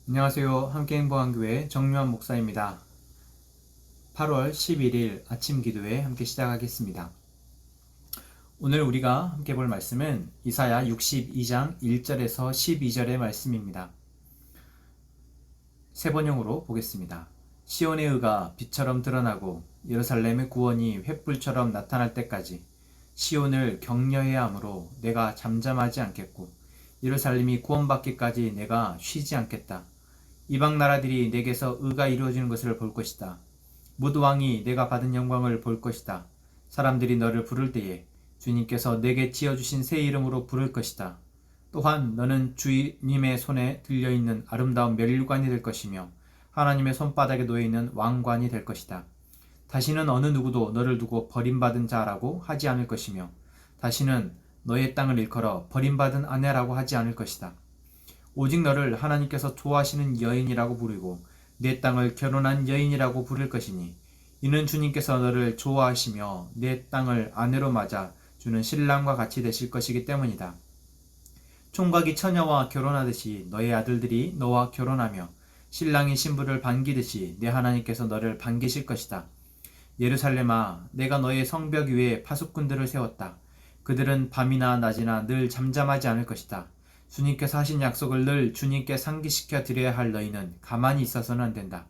안녕하세요. 함께행복한교회 정유한 목사입니다. 8월 11일 아침 기도회 함께 시작하겠습니다. 오늘 우리가 함께 볼 말씀은 이사야 62장 1절에서 12절의 말씀입니다. 세 번역으로 보겠습니다. 시온의 의가 빛처럼 드러나고 예루살렘의 구원이 횃불처럼 나타날 때까지 시온을 격려해야 하므로 내가 잠잠하지 않겠고 예루살렘이 구원받기까지 내가 쉬지 않겠다. 이방 나라들이 내게서 의가 이루어지는 것을 볼 것이다. 모두 왕이 내가 받은 영광을 볼 것이다. 사람들이 너를 부를 때에 주님께서 내게 지어주신 새 이름으로 부를 것이다. 또한 너는 주님의 손에 들려있는 아름다운 멸관이 될 것이며 하나님의 손바닥에 놓여있는 왕관이 될 것이다. 다시는 어느 누구도 너를 두고 버림받은 자라고 하지 않을 것이며 다시는 너의 땅을 일컬어 버림받은 아내라고 하지 않을 것이다. 오직 너를 하나님께서 좋아하시는 여인이라고 부르고 내 땅을 결혼한 여인이라고 부를 것이니 이는 주님께서 너를 좋아하시며 내 땅을 아내로 맞아 주는 신랑과 같이 되실 것이기 때문이다. 총각이 처녀와 결혼하듯이 너의 아들들이 너와 결혼하며 신랑이 신부를 반기듯이 내 하나님께서 너를 반기실 것이다. 예루살렘아, 내가 너의 성벽 위에 파수꾼들을 세웠다. 그들은 밤이나 낮이나 늘 잠잠하지 않을 것이다. 주님께서 하신 약속을 늘 주님께 상기시켜 드려야 할 너희는 가만히 있어서는 안 된다.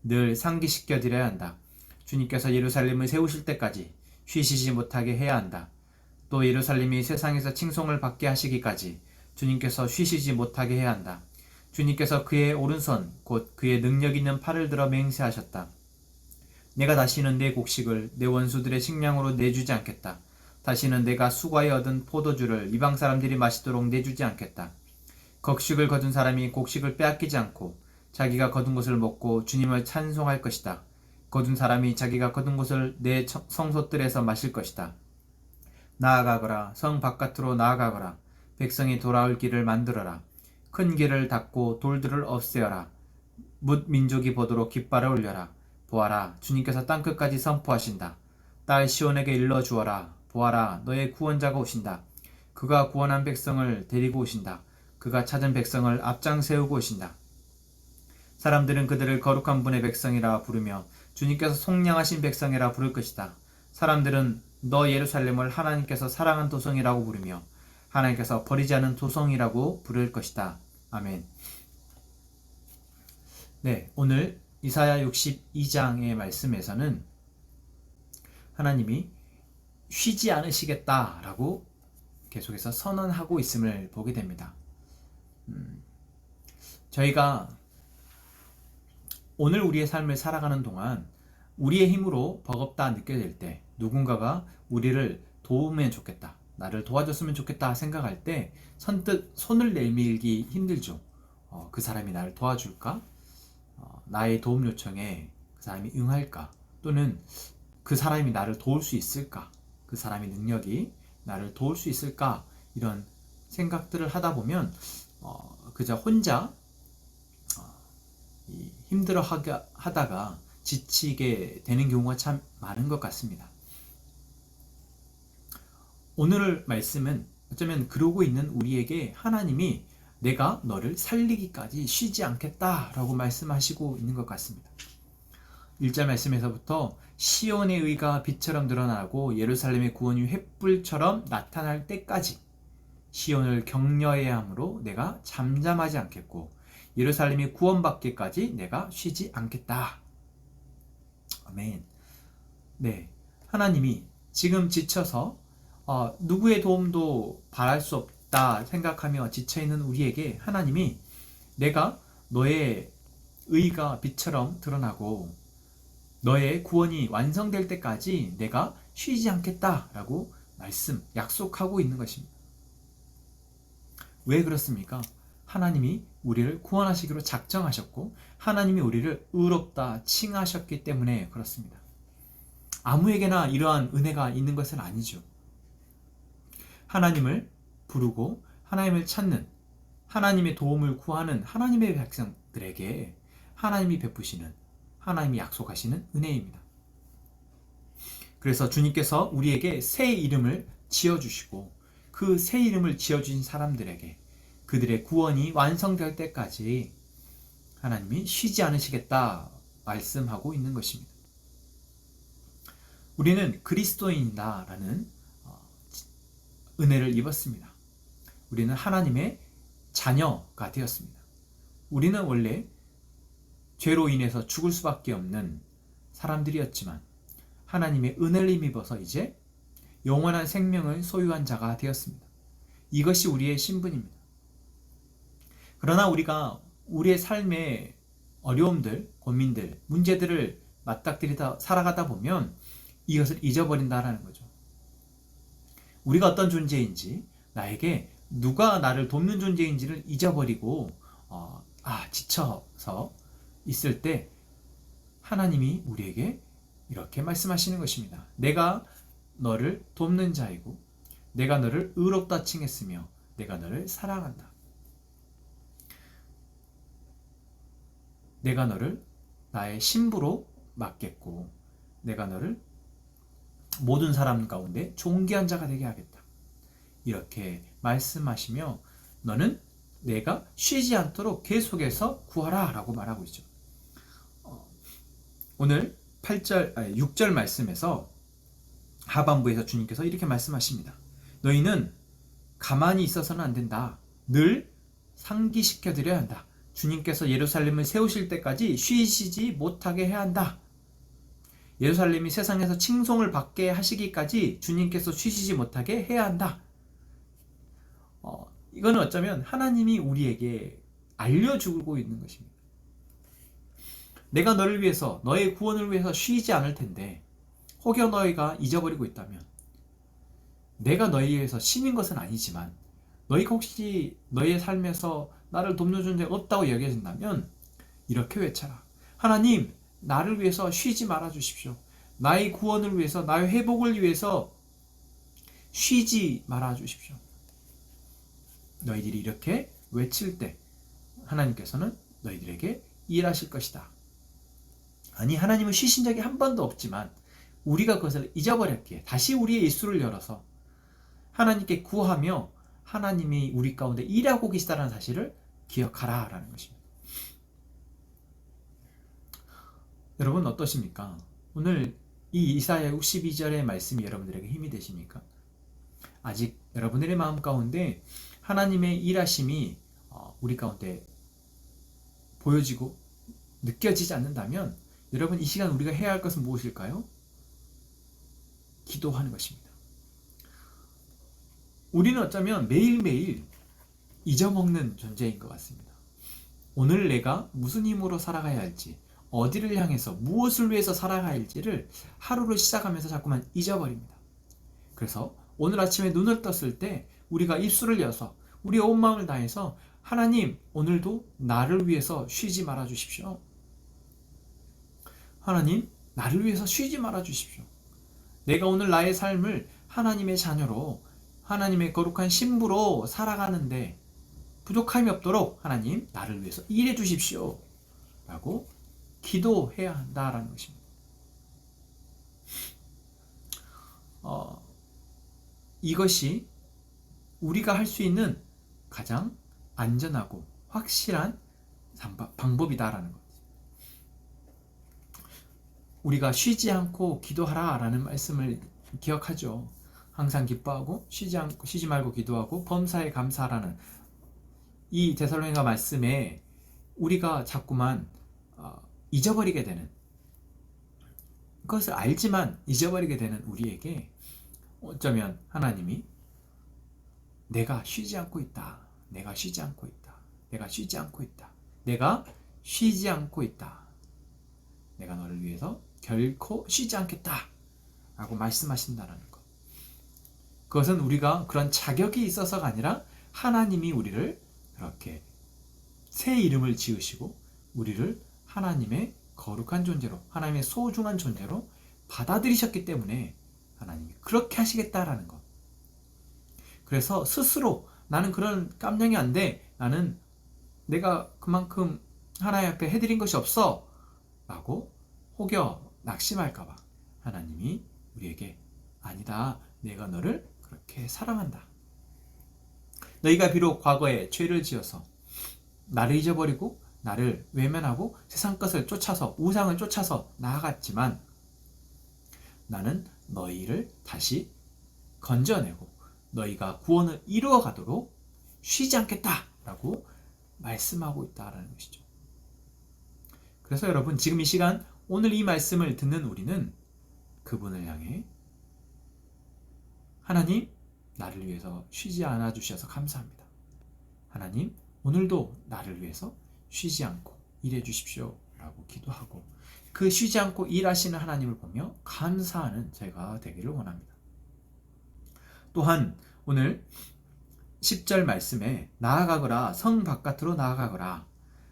늘 상기시켜 드려야 한다. 주님께서 예루살렘을 세우실 때까지 쉬시지 못하게 해야 한다. 또 예루살렘이 세상에서 칭송을 받게 하시기까지 주님께서 쉬시지 못하게 해야 한다. 주님께서 그의 오른손 곧 그의 능력 있는 팔을 들어 맹세하셨다. 내가 다시는 내 곡식을 내 원수들의 식량으로 내주지 않겠다. 다시는 내가 수고하여 얻은 포도주를 이방 사람들이 마시도록 내주지 않겠다. 곡식을 거둔 사람이 곡식을 빼앗기지 않고 자기가 거둔 것을 먹고 주님을 찬송할 것이다. 거둔 사람이 자기가 거둔 것을 내 성소뜰에서 마실 것이다. 나아가거라. 성 바깥으로 나아가거라. 백성이 돌아올 길을 만들어라. 큰 길을 닫고 돌들을 없애어라. 뭇 민족이 보도록 깃발을 올려라. 보아라, 주님께서 땅끝까지 선포하신다. 딸 시온에게 일러주어라. 보아라, 너의 구원자가 오신다. 그가 구원한 백성을 데리고 오신다. 그가 찾은 백성을 앞장 세우고 오신다. 사람들은 그들을 거룩한 분의 백성이라 부르며 주님께서 속량하신 백성이라 부를 것이다. 사람들은 너 예루살렘을 하나님께서 사랑한 도성이라고 부르며 하나님께서 버리지 않은 도성이라고 부를 것이다. 아멘. 네, 오늘 이사야 62장의 말씀에서는 하나님이 쉬지 않으시겠다라고 계속해서 선언하고 있음을 보게 됩니다. 저희가 오늘 우리의 삶을 살아가는 동안 우리의 힘으로 버겁다 느껴질 때, 누군가가 우리를 도우면 좋겠다, 나를 도와줬으면 좋겠다 생각할 때 선뜻 손을 내밀기 힘들죠. 그 사람이 나를 도와줄까? 나의 도움 요청에 그 사람이 응할까? 또는 그 사람이 나를 도울 수 있을까? 그 사람의 능력이 나를 도울 수 있을까? 이런 생각들을 하다 보면 그저 혼자 힘들어 하다가 지치게 되는 경우가 참 많은 것 같습니다. 오늘 말씀은 어쩌면 그러고 있는 우리에게 하나님이 내가 너를 살리기까지 쉬지 않겠다라고 말씀하시고 있는 것 같습니다. 1절 말씀에서부터 시온의 의가 빛처럼 드러나고 예루살렘의 구원이 횃불처럼 나타날 때까지 시온을 격려해야 하므로 내가 잠잠하지 않겠고 예루살렘이 구원받기까지 내가 쉬지 않겠다. 아멘. 네, 하나님이 지금 지쳐서 누구의 도움도 바랄 수 없다 생각하며 지쳐있는 우리에게 하나님이 내가 너의 의가 빛처럼 드러나고 너의 구원이 완성될 때까지 내가 쉬지 않겠다라고 약속하고 있는 것입니다. 왜 그렇습니까? 하나님이 우리를 구원하시기로 작정하셨고 하나님이 우리를 의롭다 칭하셨기 때문에 그렇습니다. 아무에게나 이러한 은혜가 있는 것은 아니죠. 하나님을 부르고 하나님을 찾는, 하나님의 도움을 구하는 하나님의 백성들에게 하나님이 베푸시는, 하나님이 약속하시는 은혜입니다. 그래서 주님께서 우리에게 새 이름을 지어주시고 그 새 이름을 지어주신 사람들에게 그들의 구원이 완성될 때까지 하나님이 쉬지 않으시겠다 말씀하고 있는 것입니다. 우리는 그리스도인이다라는 은혜를 입었습니다. 우리는 하나님의 자녀가 되었습니다. 우리는 원래 죄로 인해서 죽을 수밖에 없는 사람들이었지만 하나님의 은혜를 힘입어서 이제 영원한 생명을 소유한 자가 되었습니다. 이것이 우리의 신분입니다. 그러나 우리가 우리의 삶의 어려움들, 고민들, 문제들을 맞닥뜨리다 살아가다 보면 이것을 잊어버린다라는 거죠. 우리가 어떤 존재인지, 나에게 누가 나를 돕는 존재인지를 잊어버리고 지쳐서 있을 때 하나님이 우리에게 이렇게 말씀하시는 것입니다. 내가 너를 돕는 자이고 내가 너를 의롭다 칭했으며 내가 너를 사랑한다. 내가 너를 나의 신부로 맡겠고 내가 너를 모든 사람 가운데 존귀한 자가 되게 하겠다. 이렇게 말씀하시며 너는 내가 쉬지 않도록 계속해서 구하라 라고 말하고 있죠. 오늘 6절 말씀에서 하반부에서 주님께서 이렇게 말씀하십니다. 너희는 가만히 있어서는 안 된다. 늘 상기시켜드려야 한다. 주님께서 예루살렘을 세우실 때까지 쉬시지 못하게 해야 한다. 예루살렘이 세상에서 칭송을 받게 하시기까지 주님께서 쉬시지 못하게 해야 한다. 이거는 어쩌면 하나님이 우리에게 알려주고 있는 것입니다. 내가 너를 위해서, 너의 구원을 위해서 쉬지 않을 텐데 혹여 너희가 잊어버리고 있다면 내가 너희에 의해서 쉬는 것은 아니지만 너희가 혹시 너희의 삶에서 나를 돕는 존재가 없다고 여겨진다면 이렇게 외쳐라. 하나님, 나를 위해서 쉬지 말아 주십시오. 나의 구원을 위해서, 나의 회복을 위해서 쉬지 말아 주십시오. 너희들이 이렇게 외칠 때 하나님께서는 너희들에게 일하실 것이다. 아니, 하나님은 쉬신 적이 한 번도 없지만 우리가 그것을 잊어버렸기에 다시 우리의 입술을 열어서 하나님께 구하며 하나님이 우리 가운데 일하고 계시다는 사실을 기억하라 라는 것입니다. 여러분 어떠십니까? 오늘 이 이사야 62절의 말씀이 여러분들에게 힘이 되십니까? 아직 여러분들의 마음 가운데 하나님의 일하심이 우리 가운데 보여지고 느껴지지 않는다면 여러분 이 시간 우리가 해야 할 것은 무엇일까요? 기도하는 것입니다. 우리는 어쩌면 매일매일 잊어먹는 존재인 것 같습니다. 오늘 내가 무슨 힘으로 살아가야 할지, 어디를 향해서 무엇을 위해서 살아가야 할지를 하루를 시작하면서 자꾸만 잊어버립니다. 그래서 오늘 아침에 눈을 떴을 때 우리가 입술을 여서 우리의 온 마음을 다해서 하나님, 오늘도 나를 위해서 쉬지 말아 주십시오. 하나님, 나를 위해서 쉬지 말아 주십시오. 내가 오늘 나의 삶을 하나님의 자녀로, 하나님의 거룩한 신부로 살아가는데 부족함이 없도록 하나님, 나를 위해서 일해 주십시오. 라고 기도해야 한다라는 것입니다. 이것이 우리가 할 수 있는 가장 안전하고 확실한 방법이다라는 것. 우리가 쉬지 않고 기도하라 라는 말씀을 기억하죠. 항상 기뻐하고 쉬지 말고 기도하고 범사에 감사하라는 이 데살로니가 말씀에 우리가 자꾸만 잊어버리게 되는, 그것을 알지만 잊어버리게 되는 우리에게 어쩌면 하나님이 내가 쉬지 않고 있다. 내가 쉬지 않고 있다. 내가 쉬지 않고 있다. 내가 쉬지 않고 있다. 내가 너를 위해서 결코 쉬지 않겠다. 라고 말씀하신다는 것. 그것은 우리가 그런 자격이 있어서가 아니라 하나님이 우리를 그렇게 새 이름을 지으시고 우리를 하나님의 거룩한 존재로, 하나님의 소중한 존재로 받아들이셨기 때문에 하나님이 그렇게 하시겠다라는 것. 그래서 스스로 나는 그런 깜냥이 안 돼. 나는 내가 그만큼 하나님 앞에 해드린 것이 없어. 라고 혹여 낙심할까봐 하나님이 우리에게 아니다. 내가 너를 그렇게 사랑한다. 너희가 비록 과거에 죄를 지어서 나를 잊어버리고 나를 외면하고 세상 것을 쫓아서 우상을 쫓아서 나아갔지만 나는 너희를 다시 건져내고 너희가 구원을 이루어가도록 쉬지 않겠다라고 말씀하고 있다라는 것이죠. 그래서 여러분, 지금 이 시간 오늘 이 말씀을 듣는 우리는 그분을 향해 하나님, 나를 위해서 쉬지 않아 주셔서 감사합니다. 하나님, 오늘도 나를 위해서 쉬지 않고 일해 주십시오 라고 기도하고 그 쉬지 않고 일하시는 하나님을 보며 감사하는 제가 되기를 원합니다. 또한 오늘 10절 말씀에 나아가거라, 성 바깥으로 나아가거라,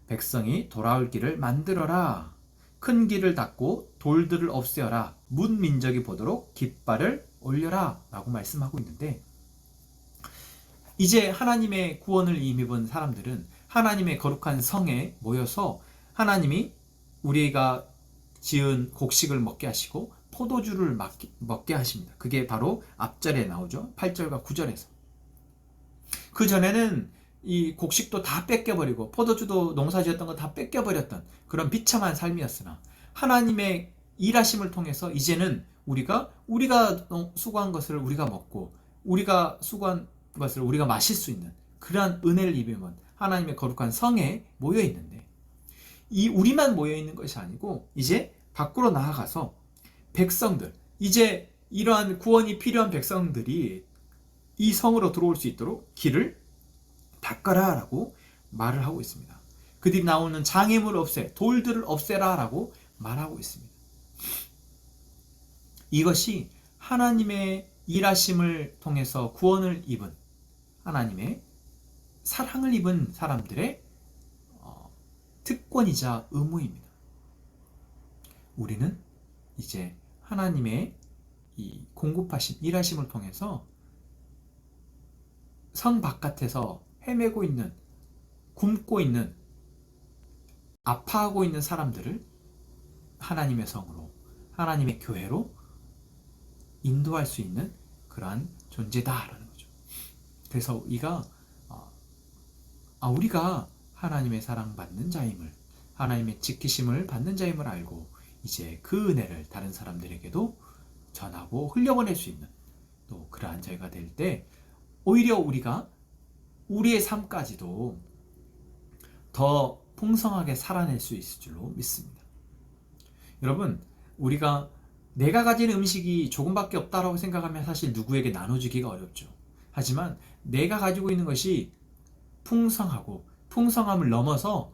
백성이 돌아올 길을 만들어라, 큰 길을 닫고 돌들을 없애어라, 문 민족이 보도록 깃발을 올려라 라고 말씀하고 있는데, 이제 하나님의 구원을 힘입은 사람들은 하나님의 거룩한 성에 모여서 하나님이 우리가 지은 곡식을 먹게 하시고 포도주를 먹게 하십니다. 그게 바로 앞절에 나오죠. 8절과 9절에서. 그 전에는 이 곡식도 다 뺏겨버리고 포도주도 농사지었던 거 다 뺏겨버렸던 그런 비참한 삶이었으나 하나님의 일하심을 통해서 이제는 우리가 수고한 것을 우리가 먹고 우리가 수고한 것을 우리가 마실 수 있는 그러한 은혜를 입으면 하나님의 거룩한 성에 모여 있는데, 이 우리만 모여 있는 것이 아니고 이제 밖으로 나아가서 백성들, 이제 이러한 구원이 필요한 백성들이 이 성으로 들어올 수 있도록 길을 닦아라 라고 말을 하고 있습니다. 그들이 나오는 장애물을 없애, 돌들을 없애라 라고 말하고 있습니다. 이것이 하나님의 일하심을 통해서 구원을 입은, 하나님의 사랑을 입은 사람들의 특권이자 의무입니다. 우리는 이제 하나님의 이 공급하신 일하심을 통해서 성 바깥에서 헤매고 있는, 굶고 있는, 아파하고 있는 사람들을 하나님의 성으로, 하나님의 교회로 인도할 수 있는 그러한 존재다라는 거죠. 그래서 우리가 하나님의 사랑받는 자임을, 하나님의 지키심을 받는 자임을 알고 이제 그 은혜를 다른 사람들에게도 전하고 흘려보낼 수 있는 또 그러한 저희가 될 때 오히려 우리가 우리의 삶까지도 더 풍성하게 살아낼 수 있을 줄로 믿습니다. 여러분, 우리가 내가 가진 음식이 조금밖에 없다라고 생각하면 사실 누구에게 나눠주기가 어렵죠. 하지만 내가 가지고 있는 것이 풍성하고 풍성함을 넘어서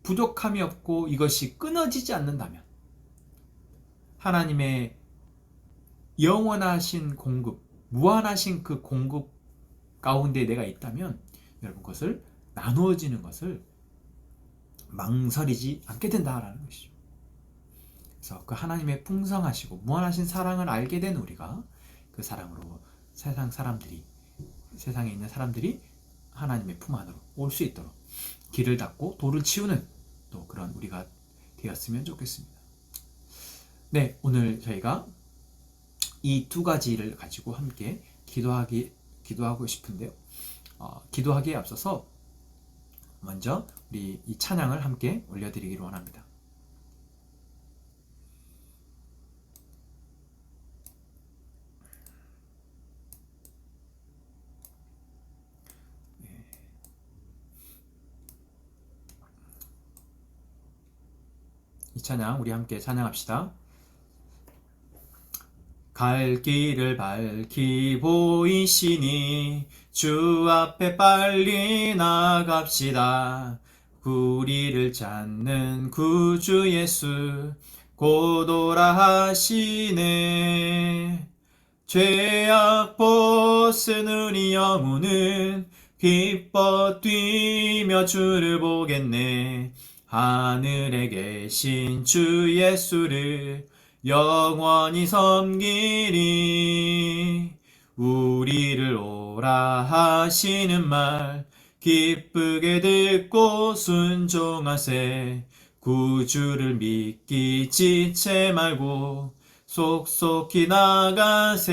부족함이 없고 이것이 끊어지지 않는다면, 하나님의 영원하신 공급, 무한하신 그 공급 가운데 내가 있다면 여러분, 그것을 나누어지는 것을 망설이지 않게 된다라는 것이죠. 그래서 그 하나님의 풍성하시고 무한하신 사랑을 알게 된 우리가 그 사랑으로 세상에 있는 사람들이 하나님의 품 안으로 올 수 있도록 길을 닫고 돌을 치우는 또 그런 우리가 되었으면 좋겠습니다. 네, 오늘 저희가 이 두 가지를 가지고 함께 기도하고 싶은데요. 기도하기에 앞서서 먼저 우리 이 찬양을 함께 올려드리기를 원합니다. 이 찬양 우리 함께 찬양합시다. 갈 길을 밝히 보이시니 주 앞에 빨리 나갑시다. 우리를 찾는 구주 예수 곧 오라 하시네. 죄악 벗은 우리 영혼은 기뻐 뛰며 주를 보겠네. 하늘에 계신 주 예수를 영원히 섬기리. 우리를 오라 하시는 말 기쁘게 듣고 순종하세. 구주를 믿기 지체 말고 속속히 나가세.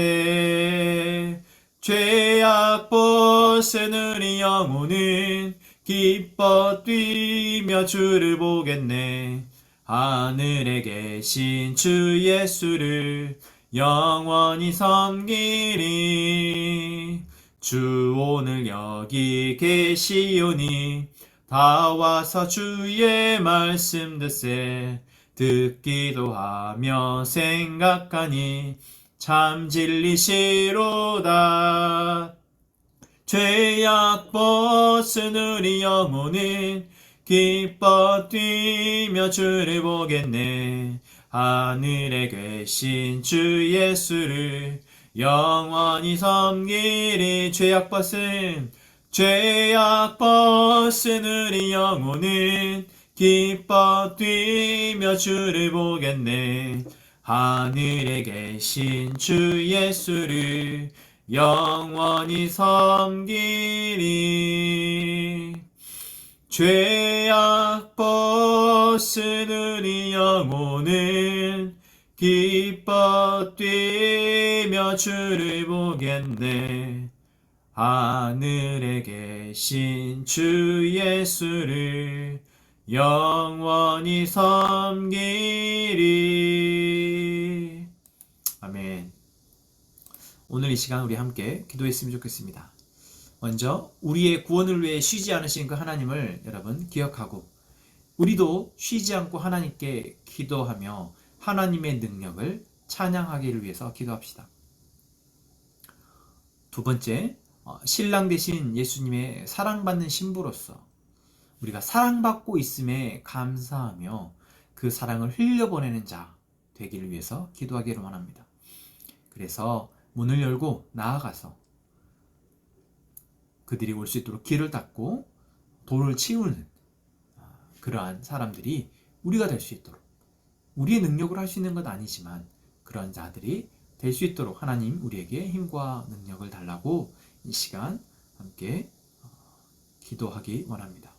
죄악 벗은 우리 영혼은 기뻐 뛰며 주를 보겠네. 하늘에 계신 주 예수를 영원히 섬기리. 주 오늘 여기 계시오니 다 와서 주의 말씀 듣세. 듣기도 하며 생각하니 참 진리시로다. 죄악 벗은 우리 영혼은 기뻐 뛰며 주를 보겠네. 하늘에 계신 주 예수를 영원히 섬기리. 죄악 벗은 우리 영혼은 기뻐 뛰며 주를 보겠네. 하늘에 계신 주 예수를 영원히 섬기리. 죄악 벗은 우리 영혼은 기뻐 뛰며 주를 보겠네. 하늘에 계신 주 예수를 영원히 섬기리. 아멘. 오늘 이 시간 우리 함께 기도했으면 좋겠습니다. 먼저 우리의 구원을 위해 쉬지 않으신 그 하나님을 여러분 기억하고, 우리도 쉬지 않고 하나님께 기도하며 하나님의 능력을 찬양하기를 위해서 기도합시다. 두 번째, 신랑 되신 예수님의 사랑받는 신부로서 우리가 사랑받고 있음에 감사하며 그 사랑을 흘려보내는 자 되기를 위해서 기도하기를 원합니다. 그래서 문을 열고 나아가서 그들이 올 수 있도록 길을 닫고 돌을 치우는 그러한 사람들이 우리가 될 수 있도록, 우리의 능력으로 할 수 있는 건 아니지만 그런 자들이 될 수 있도록 하나님 우리에게 힘과 능력을 달라고 이 시간 함께 기도하기 원합니다.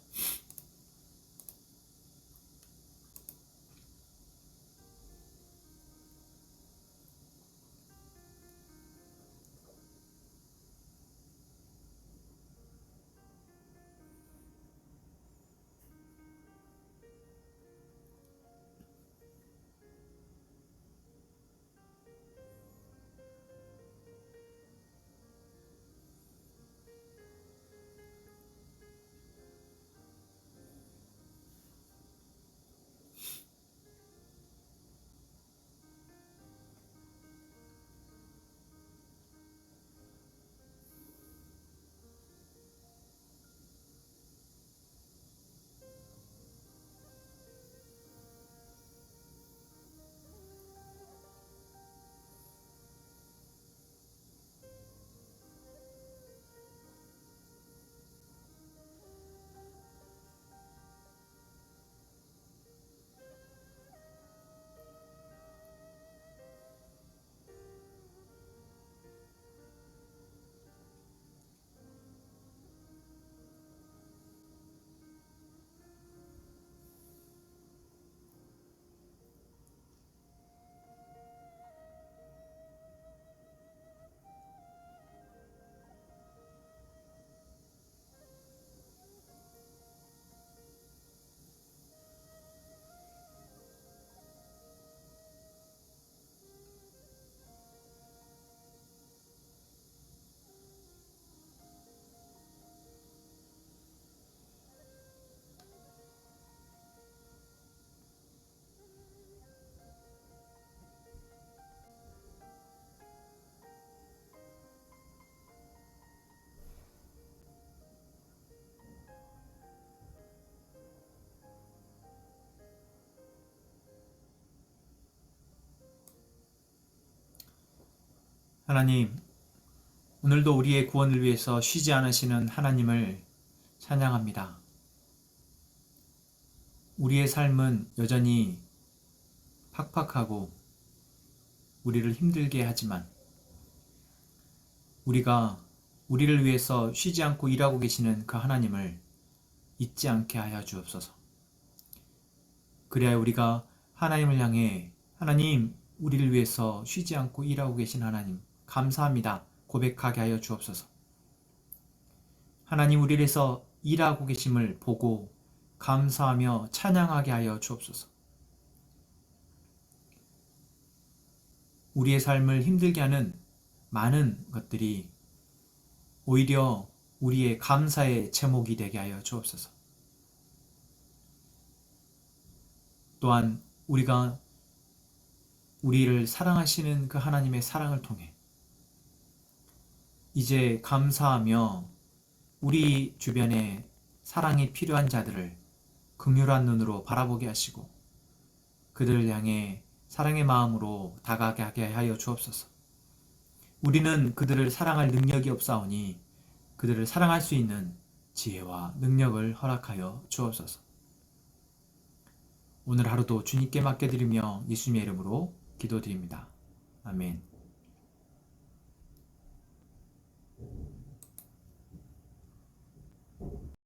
하나님, 오늘도 우리의 구원을 위해서 쉬지 않으시는 하나님을 찬양합니다. 우리의 삶은 여전히 팍팍하고 우리를 힘들게 하지만 우리가 우리를 위해서 쉬지 않고 일하고 계시는 그 하나님을 잊지 않게 하여 주옵소서. 그래야 우리가 하나님을 향해, 하나님, 우리를 위해서 쉬지 않고 일하고 계신 하나님 감사합니다 고백하게 하여 주옵소서. 하나님, 우리를 위해서 일하고 계심을 보고 감사하며 찬양하게 하여 주옵소서. 우리의 삶을 힘들게 하는 많은 것들이 오히려 우리의 감사의 제목이 되게 하여 주옵소서. 또한 우리가 우리를 사랑하시는 그 하나님의 사랑을 통해 이제 감사하며 우리 주변에 사랑이 필요한 자들을 긍휼한 눈으로 바라보게 하시고 그들을 향해 사랑의 마음으로 다가가게 하여 주옵소서. 우리는 그들을 사랑할 능력이 없사오니 그들을 사랑할 수 있는 지혜와 능력을 허락하여 주옵소서. 오늘 하루도 주님께 맡겨드리며 예수님의 이름으로 기도드립니다. 아멘.